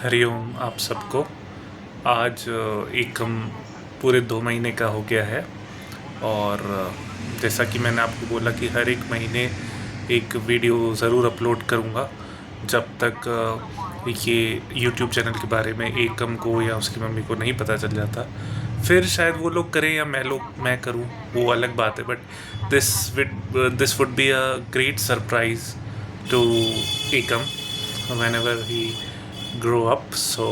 हरिओम आप सबको। आज एकम पूरे 2 महीने का हो गया है और जैसा कि मैंने आपको बोला कि हर एक महीने एक वीडियो ज़रूर अपलोड करूँगा जब तक ये यूट्यूब चैनल के बारे में एकम को या उसकी मम्मी को नहीं पता चल जाता। फिर शायद वो लोग करें या मैं करूँ, वो अलग बात है, but this would be a great surprise to Ekam whenever he grow up. So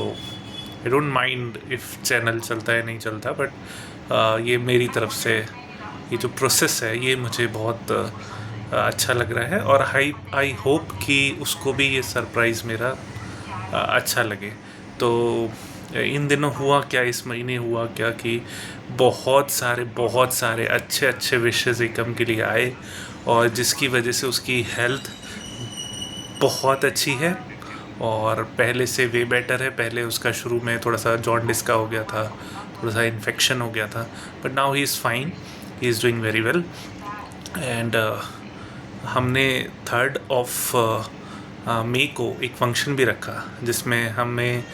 I don't mind if channel चलता है नहीं चलता, बट ये मेरी तरफ से ये जो प्रोसेस है ये मुझे बहुत अच्छा लग रहा है और आई होप कि उसको भी ये सरप्राइज़ मेरा अच्छा लगे। तो इन दिनों हुआ क्या, इस महीने हुआ क्या कि बहुत सारे अच्छे अच्छे विशेज़ एकम के लिए आए और जिसकी वजह से उसकी हेल्थ बहुत अच्छी है और पहले से वे बेटर है। पहले उसका शुरू में थोड़ा सा जॉन्डिस का हो गया था, थोड़ा सा इन्फेक्शन हो गया था, but now he is fine, he is doing very well. And हमने 3 मई को एक फंक्शन भी रखा जिसमें हमें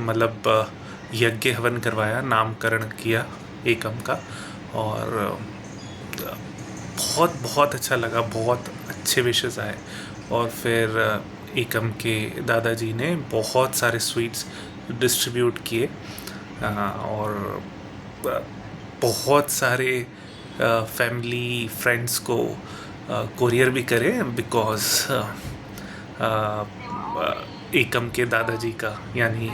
मतलब यज्ञ हवन करवाया, नामकरण किया एकम का, और बहुत बहुत अच्छा लगा, बहुत अच्छे विशेस आए। और फिर एकम के दादाजी ने बहुत सारे स्वीट्स डिस्ट्रीब्यूट किए और बहुत सारे फैमिली फ्रेंड्स को कोरियर भी करे, बिकॉज एकम के दादाजी का यानी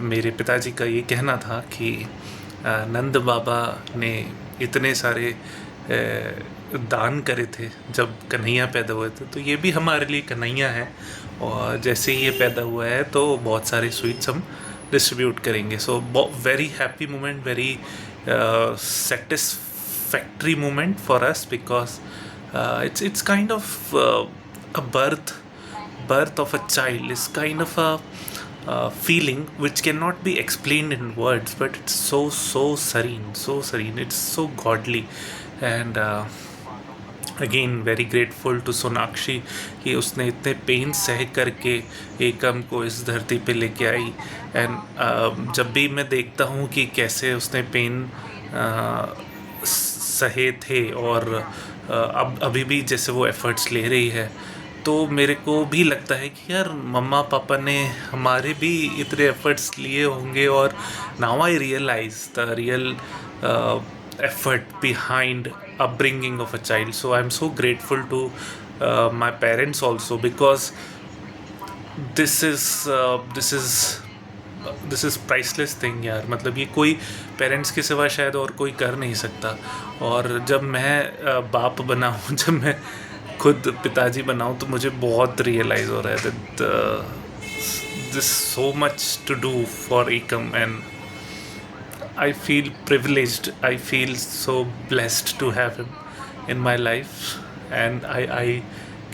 मेरे पिताजी का ये कहना था कि नंद बाबा ने इतने सारे दान करे थे जब कन्हैया पैदा हुए थे, तो ये भी हमारे लिए कन्हैया है और जैसे ही ये पैदा हुआ है तो बहुत सारे स्वीट्स हम डिस्ट्रीब्यूट करेंगे। So very happy moment, very satisfactory moment for us, because it's kind of a birth of a child is kind of a feeling which cannot be explained in words, but it's so serene, it's so godly. And again very grateful to Sonakshi कि उसने इतने pen सह करके एकम को इस धरती पे लेके आई। एंड जब भी मैं देखता हूँ कि कैसे उसने पेन सहे थे और अब अभी भी जैसे वो एफ़र्ट्स ले रही है, तो मेरे को भी लगता है कि यार मम्मा पापा ने हमारे भी इतने एफ़र्ट्स लिए होंगे। और now I realize the real effort behind upbringing of a child. So I'm so grateful to my parents also, because this is priceless thing यार। मतलब ये कोई पेरेंट्स के सिवा शायद और कोई कर नहीं सकता। और जब मैं बाप बना हूँ, जब मैं खुद पिताजी बना हूँ, तो मुझे बहुत रियलाइज़ हो रहा है that this so much to do for Ekam, and I feel privileged. I feel so blessed to have him in my life, and I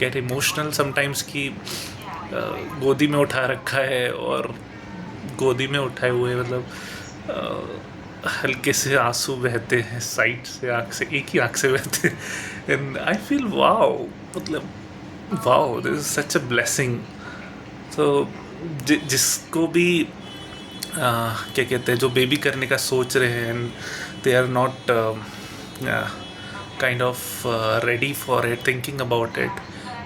get emotional sometimes कि गोदी में उठा रखा है और गोदी में उठाए हुए मतलब हल्के से आंसू बहते हैं साइड से, आँख से, एक ही आँख से बहते हैं। एंड आई फील वाओ, मतलब wow, this is such a blessing. तो जिसको भी क्या कहते हैं, जो बेबी करने का सोच रहे हैं and they are not kind of ready for it, thinking about it,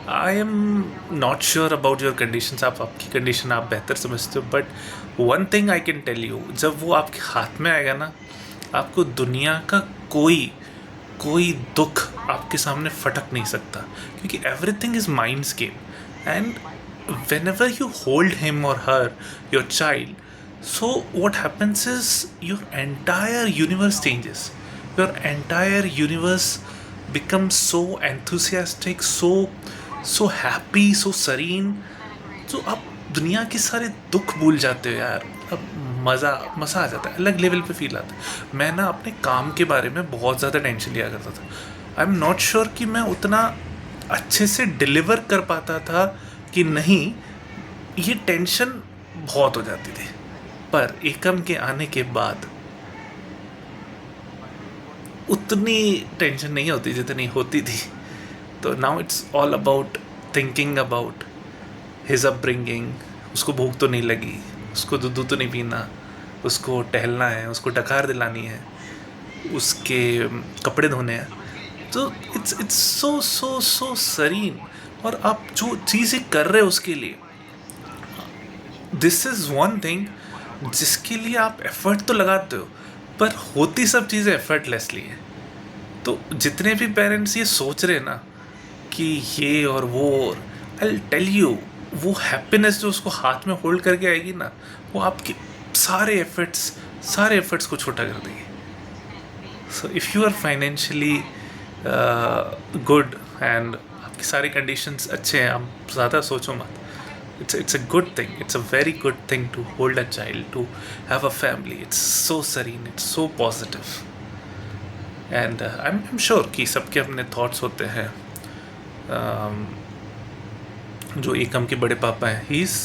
I am not sure about your conditions. आपकी कंडीशन आप बेहतर समझते हो, but one thing I can tell you, जब वो आपके हाथ में आएगा ना, आपको दुनिया का कोई दुख आपके सामने फटक नहीं सकता, क्योंकि everything is minds game. And whenever you hold him or her, your child, so what happens is your entire universe changes. Your entire universe becomes so enthusiastic, so happy, so serene. So आप दुनिया के सारे दुख भूल जाते हो यार। अब मज़ा आ जाता है, अलग लेवल पे फील आता है। मैं ना अपने काम के बारे में बहुत ज़्यादा टेंशन लिया करता था। आई एम नॉट श्योर कि मैं उतना अच्छे से डिलीवर कर पाता था कि नहीं, ये टेंशन बहुत हो जाती थी। पर एकम के आने के बाद उतनी टेंशन नहीं होती जितनी होती थी। तो now it's all about thinking about his upbringing, उसको भूख तो नहीं लगी, उसको दूध तो नहीं पीना, उसको टहलना है, उसको डकार दिलानी है, उसके कपड़े धोने हैं। तो इट्स सो सो सो सरीन। और आप जो चीज़ें कर रहे हो उसके लिए, दिस इज़ वन थिंग जिसके लिए आप एफर्ट तो लगाते हो, पर होती सब चीज़ें एफर्टलेसली है। तो जितने भी पेरेंट्स ये सोच रहे हैं ना कि ये और वो, आई टेल यू, वो हैप्पीनेस जो उसको हाथ में होल्ड करके आएगी ना, वो आपके सारे एफर्ट्स को छोटा कर देगी। So if you are financially good and आपकी सारी कंडीशंस अच्छे हैं, आप ज़्यादा सोचो मत। It's a good thing. It's a very good thing to hold a child, to have a family. It's so serene. It's so positive. And I'm sure कि सबके अपने thoughts होते हैं। जो एकम के बड़े पापा हैं, he is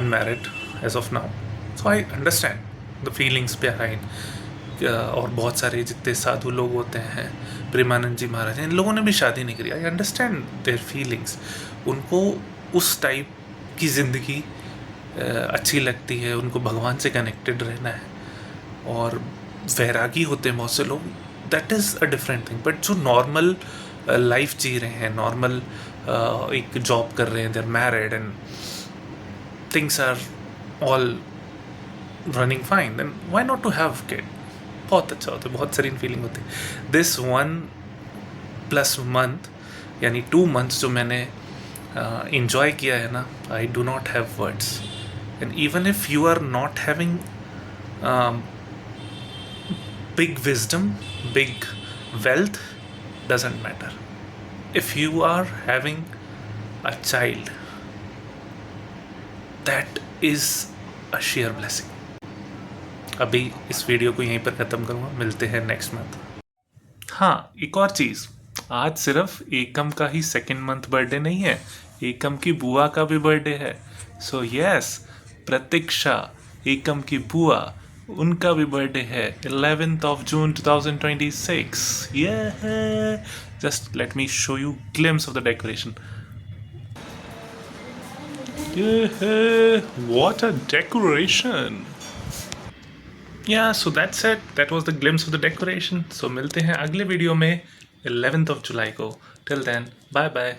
unmarried as of now. So I understand the feelings behind. और बहुत सारे जितने साधु लोग होते हैं, प्रेमानंद जी महाराज, इन लोगों ने भी शादी नहीं करी। I understand their feelings. उनको उस टाइप की ज़िंदगी अच्छी लगती है, उनको भगवान से कनेक्टेड रहना है, और वैरागी होते हैं बहुत से लोग, that is a different thing. But जो नॉर्मल लाइफ जी रहे हैं, नॉर्मल एक जॉब कर रहे हैं, they are married and things are all running fine, then why not to have kid. बहुत अच्छा होता है, बहुत सरीन फीलिंग होती है। दिस 1+ month यानी 2 months जो मैंने enjoy किया है ना, I do not have words. And even if you are not having big wisdom, big wealth, doesn't matter. If you are having a child, that is a sheer blessing. अभी इस video को यहीं पर ख़त्म करूँगा, मिलते हैं नेक्स्ट मंथ। हाँ, एक और चीज़, आज सिर्फ एकम का ही 2nd month बर्थडे नहीं है, एकम की बुआ का भी बर्थडे है। सो यस, प्रतीक्षा, एकम की बुआ, उनका भी बर्थडे है 11th of June 2026। Yeah, just let me show you glimpse of the decoration. Yeah, what a decoration! Yeah, so that's it. That was the glimpse of the decoration. So मिलते हैं अगले video में 11th of July को. Till then, bye bye.